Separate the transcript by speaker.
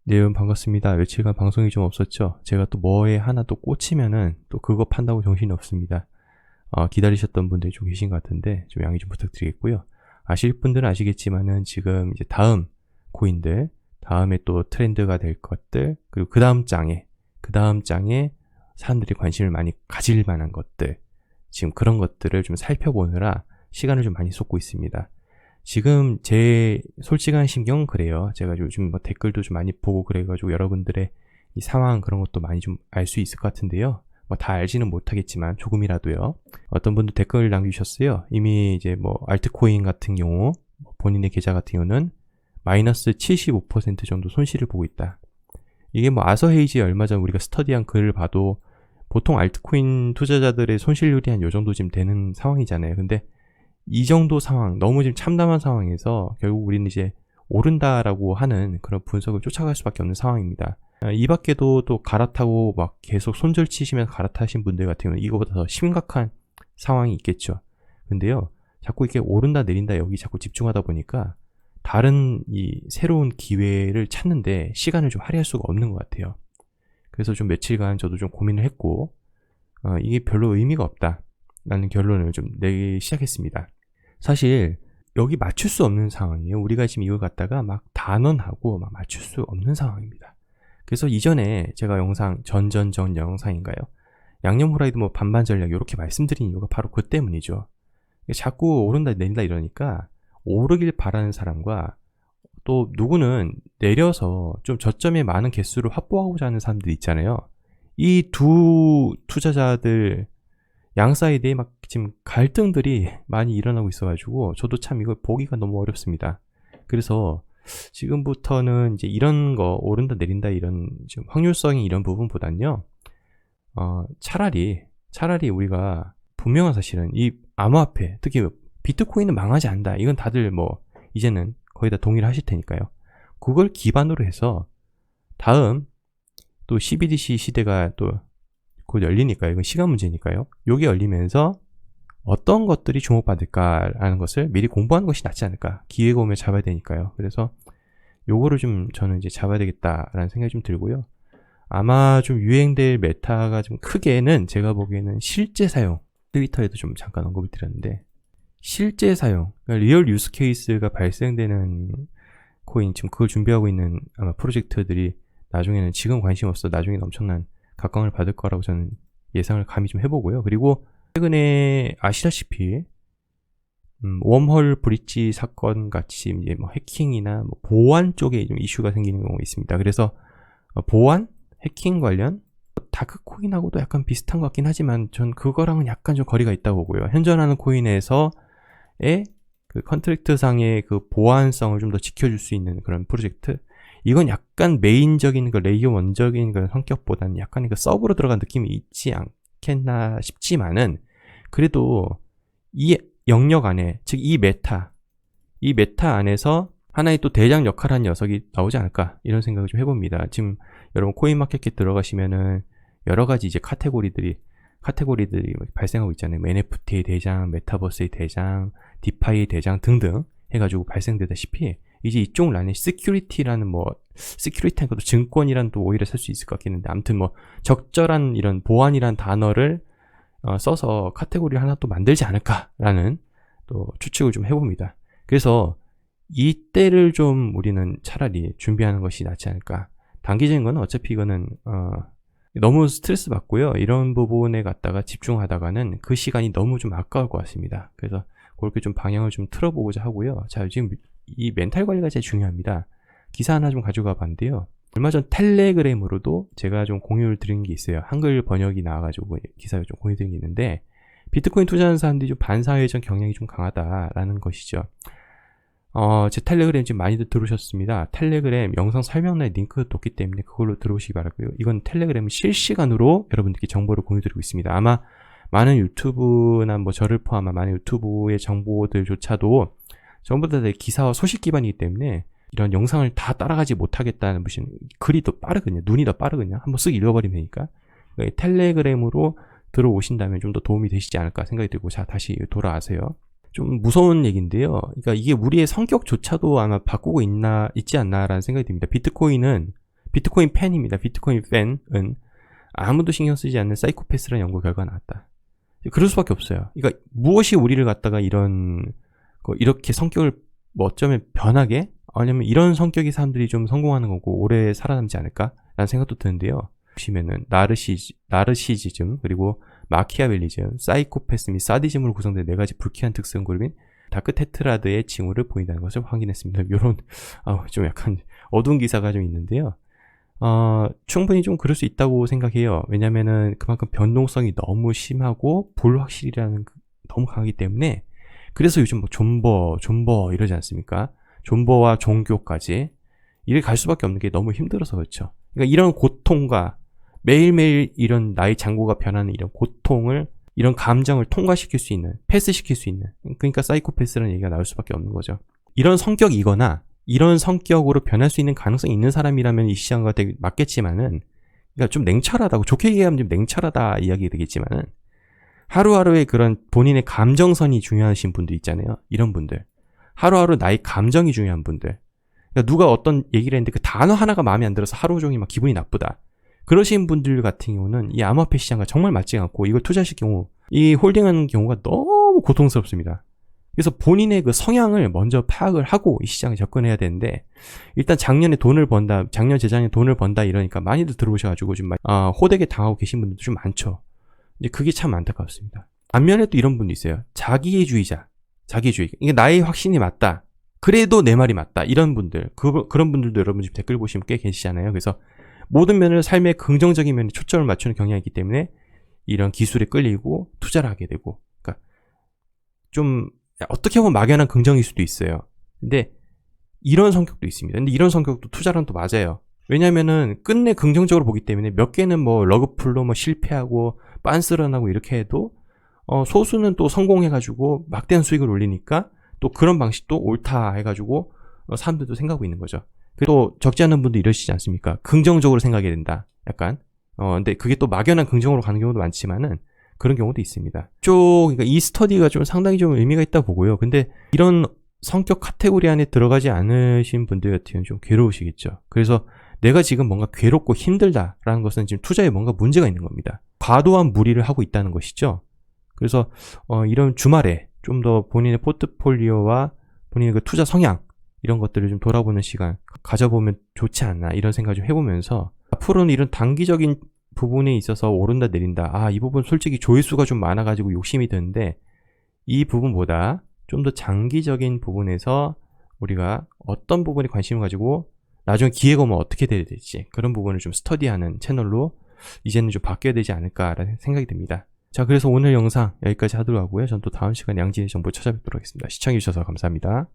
Speaker 1: 네, 여러분 반갑습니다. 며칠간 방송이 좀 없었죠? 제가 또 뭐에 하나 또 꽂히면은 또 그거 판다고 정신이 없습니다. 기다리셨던 분들이 좀 계신 것 같은데 좀 양해 좀 부탁드리겠고요. 아실 분들은 아시겠지만은 지금 이제 다음 코인들, 다음에 또 트렌드가 될 것들, 그리고 그 다음 장에 사람들이 관심을 많이 가질 만한 것들, 지금 그런 것들을 좀 살펴보느라 시간을 좀 많이 쏟고 있습니다. 지금 제 솔직한 심경은 그래요. 제가 요즘 뭐 댓글도 좀 많이 보고 그래가지고 여러분들의 이 상황 그런 것도 많이 좀 알 수 있을 것 같은데요. 뭐 다 알지는 못하겠지만 조금이라도요. 어떤 분도 댓글 남겨주셨어요. 이미 이제 뭐 알트코인 같은 경우 본인의 계좌 같은 경우는 마이너스 75% 정도 손실을 보고 있다. 이게 뭐 아서헤이지 얼마 전 우리가 스터디한 글을 봐도 보통 알트코인 투자자들의 손실률이 한 요 정도 지금 되는 상황이잖아요. 근데 이 정도 상황, 너무 지금 참담한 상황에서 결국 우리는 이제 오른다라고 하는 그런 분석을 쫓아갈 수밖에 없는 상황입니다. 이 밖에도 또 갈아타고 막 계속 손절 치시면서 갈아타신 분들 같은 경우는 이거보다 더 심각한 상황이 있겠죠. 근데요, 자꾸 이렇게 오른다 내린다 여기 자꾸 집중하다 보니까 다른 이 새로운 기회를 찾는데 시간을 좀 할애할 수가 없는 것 같아요. 그래서 좀 며칠간 저도 좀 고민을 했고, 이게 별로 의미가 없다 라는 결론을 좀 내기 시작했습니다. 사실 여기 맞출 수 없는 상황이에요. 우리가 지금 이걸 갖다가 막 단언하고 막 맞출 수 없는 상황입니다. 그래서 이전에 제가 영상 전 영상인가요? 양념 후라이드 뭐 반반 전략 이렇게 말씀드린 이유가 바로 그 때문이죠. 자꾸 오른다 내린다 이러니까 오르길 바라는 사람과 또 누구는 내려서 좀 저점에 많은 개수를 확보하고자 하는 사람들이 있잖아요. 이 두 투자자들 양 사이드에 막 지금 갈등들이 많이 일어나고 있어가지고 저도 참 이걸 보기가 너무 어렵습니다. 그래서 지금부터는 이제 이런 거 오른다 내린다 이런 지금 확률성이 이런 부분보단요, 차라리 우리가 분명한 사실은 이 암호화폐, 특히 비트코인은 망하지 않는다. 이건 다들 뭐 이제는 거의 다 동의를 하실 테니까요. 그걸 기반으로 해서 다음 또 CBDC 시대가 또 곧 열리니까요. 이건 시간 문제니까요. 요게 열리면서 어떤 것들이 주목받을까라는 것을 미리 공부하는 것이 낫지 않을까. 기회가 오면 잡아야 되니까요. 그래서 요거를 좀 저는 이제 잡아야 되겠다라는 생각이 좀 들고요. 아마 좀 유행될 메타가 좀 크게는 제가 보기에는 실제 사용, 트위터에도 좀 잠깐 언급을 드렸는데, 실제 사용, 그러니까 리얼 유스 케이스가 발생되는 코인, 지금 그걸 준비하고 있는 아마 프로젝트들이 나중에는, 지금 관심 없어 나중에는 엄청난 각광을 받을 거라고 저는 예상을 감히 좀 해보고요. 그리고 최근에 아시다시피 웜홀 브릿지 사건 같이 이제 뭐 해킹이나 뭐 보안 쪽에 좀 이슈가 생기는 경우가 있습니다. 그래서 보안, 해킹 관련 다크코인하고도 약간 비슷한 것 같긴 하지만 전 그거랑은 약간 좀 거리가 있다고 보고요. 현존하는 코인에서의 그 컨트랙트 상의 그 보안성을 좀 더 지켜줄 수 있는 그런 프로젝트, 이건 약간 메인적인 그 레이어 원적인 그런 성격보다는 약간 그 서브로 들어간 느낌이 있지 않겠나 싶지만은, 그래도 이 영역 안에, 즉 이 메타 안에서 하나의 또 대장 역할을 한 녀석이 나오지 않을까, 이런 생각을 좀 해봅니다. 지금 여러분 코인마켓에 들어가시면은 여러 가지 이제 카테고리들이 발생하고 있잖아요. 뭐 NFT의 대장, 메타버스의 대장, 디파이의 대장 등등 해가지고 발생되다시피 이제 이쪽 란에 시큐리티라는 시큐리티한 것도 증권이란 또 오히려 쓸 수 있을 것 같긴 한데, 아무튼 뭐 적절한 이런 보안이란 단어를 써서 카테고리를 하나 또 만들지 않을까라는 또 추측을 좀 해봅니다. 그래서 이때를 좀 우리는 차라리 준비하는 것이 낫지 않을까. 단기적인 거는 어차피 이거는 너무 스트레스 받고요. 이런 부분에 갖다가 집중하다가는 그 시간이 너무 좀 아까울 것 같습니다. 그래서 그렇게 좀 방향을 좀 틀어보고자 하고요. 자, 지금 이 멘탈 관리가 제일 중요합니다. 기사 하나 좀 가져가 봤는데요. 얼마 전 텔레그램으로도 제가 좀 공유를 드린 게 있어요. 한글 번역이 나와가지고 기사를 좀 공유 드린 게 있는데, 비트코인 투자하는 사람들이 좀 반사회전 경향이 좀 강하다라는 것이죠. 제 텔레그램 지금 많이들 들어오셨습니다. 텔레그램 영상 설명란에 링크 뒀기 때문에 그걸로 들어오시기 바라고요. 이건 텔레그램 실시간으로 여러분들께 정보를 공유드리고 있습니다. 아마 많은 유튜브나 뭐 저를 포함한 많은 유튜브의 정보들조차도 전부 다 기사와 소식 기반이기 때문에 이런 영상을 다 따라가지 못하겠다는 무슨, 글이 더 빠르거든요. 눈이 더 빠르거든요. 한번 쓱 읽어버리면 되니까. 그러니까 텔레그램으로 들어오신다면 좀 더 도움이 되시지 않을까 생각이 들고, 자, 다시 돌아와세요. 좀 무서운 얘기인데요. 그러니까 이게 우리의 성격조차도 아마 바꾸고 있지 않나라는 생각이 듭니다. 비트코인은 비트코인 팬입니다. 비트코인 팬은 아무도 신경 쓰지 않는 사이코패스라는 연구 결과가 나왔다. 그럴 수밖에 없어요. 그러니까 무엇이 우리를 갖다가 이렇게 성격을 뭐 어쩌면 변하게, 아니면 이런 성격의 사람들이 좀 성공하는 거고 오래 살아남지 않을까라는 생각도 드는데요. 보시면은 나르시즘, 그리고 마키아벨리즘, 사이코패스 및 사디즘으로 구성된 4가지 불쾌한 특성 그룹인 다크 테트라드의 징후를 보인다는 것을 확인했습니다. 이런 좀 약간 어두운 기사가 좀 있는데요. 충분히 좀 그럴 수 있다고 생각해요. 왜냐면은 그만큼 변동성이 너무 심하고 불확실이라는 너무 강하기 때문에. 그래서 요즘 뭐 존버 이러지 않습니까? 존버와 종교까지 이를 갈 수밖에 없는 게 너무 힘들어서 그렇죠. 그러니까 이런 고통과 매일매일 이런 나의 잔고가 변하는 이런 고통을, 이런 감정을 통과시킬 수 있는, 패스시킬 수 있는, 그러니까 사이코패스라는 얘기가 나올 수밖에 없는 거죠. 이런 성격이거나 이런 성격으로 변할 수 있는 가능성이 있는 사람이라면 이 시장과 되게 맞겠지만은, 그러니까 좀 냉철하다고, 좋게 얘기하면 좀 냉철하다 이야기 되겠지만은, 하루하루의 그런 본인의 감정선이 중요하신 분들 있잖아요. 이런 분들. 하루하루 나의 감정이 중요한 분들. 그러니까 누가 어떤 얘기를 했는데 그 단어 하나가 마음에 안 들어서 하루 종일 막 기분이 나쁘다. 그러신 분들 같은 경우는 이 암호화폐 시장과 정말 맞지 않고 이걸 투자하실 경우, 이 홀딩하는 경우가 너무 고통스럽습니다. 그래서 본인의 그 성향을 먼저 파악을 하고 이 시장에 접근해야 되는데, 일단 작년 재작년에 돈을 번다 이러니까 많이들 들어오셔가지고 좀 호되게 당하고 계신 분들도 좀 많죠. 이제 그게 참 안타깝습니다. 반면에 또 이런 분도 있어요. 자기주의자. 이게 나의 확신이 맞다. 그래도 내 말이 맞다. 이런 분들. 그런 분들도 여러분 지금 댓글 보시면 꽤 계시잖아요. 그래서 모든 면을 삶의 긍정적인 면에 초점을 맞추는 경향이 있기 때문에 이런 기술에 끌리고 투자를 하게 되고. 그러니까 좀 어떻게 보면 막연한 긍정일 수도 있어요. 근데 이런 성격도 있습니다. 근데 이런 성격도 투자랑 또 맞아요. 왜냐면은 끝내 긍정적으로 보기 때문에 몇 개는 뭐 러그풀로 뭐 실패하고 빤스런하고 이렇게 해도 소수는 또 성공해가지고 막대한 수익을 올리니까 또 그런 방식도 옳다 해가지고 사람들도 생각하고 있는 거죠. 또 적지 않은 분도 이러시지 않습니까? 긍정적으로 생각해야 된다. 약간. 근데 그게 또 막연한 긍정으로 가는 경우도 많지만은 그런 경우도 있습니다. 그러니까 이 스터디가 좀 상당히 좀 의미가 있다 보고요. 근데 이런 성격 카테고리 안에 들어가지 않으신 분들 같은 경우는 좀 괴로우시겠죠. 그래서 내가 지금 뭔가 괴롭고 힘들다라는 것은 지금 투자에 뭔가 문제가 있는 겁니다. 과도한 무리를 하고 있다는 것이죠. 그래서 이런 주말에 좀 더 본인의 포트폴리오와 본인의 그 투자 성향 이런 것들을 좀 돌아보는 시간 가져보면 좋지 않나 이런 생각 좀 해보면서, 앞으로는 이런 단기적인 부분에 있어서 오른다 내린다, 이 부분 솔직히 조회수가 좀 많아가지고 욕심이 드는데, 이 부분보다 좀 더 장기적인 부분에서 우리가 어떤 부분에 관심을 가지고 나중에 기회가 오면 어떻게 돼야 될지 그런 부분을 좀 스터디하는 채널로 이제는 좀 바뀌어야 되지 않을까라는 생각이 듭니다. 자, 그래서 오늘 영상 여기까지 하도록 하고요. 전 또 다음 시간에 양진의 정보 찾아뵙도록 하겠습니다. 시청해주셔서 감사합니다.